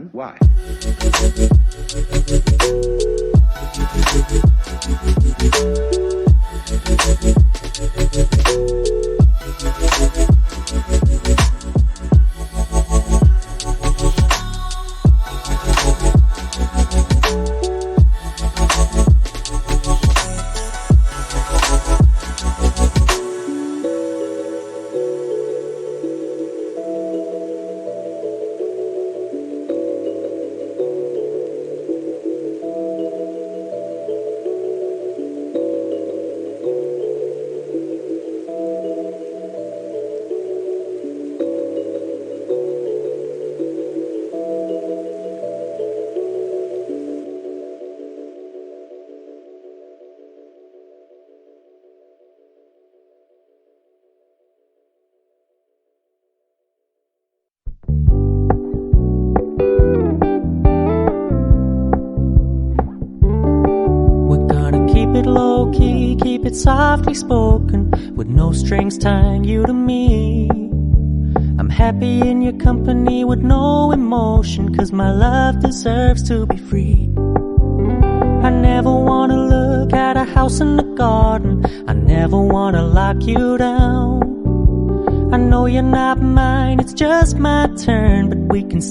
one, why? Low-key, keep it softly spoken, with no strings tying you to me. I'm happy in your company with no emotion, 'cause my love deserves to be free. I never wanna look at a house in the garden, I never wanna lock you down. I know you're not mine, it's just my turn, but we can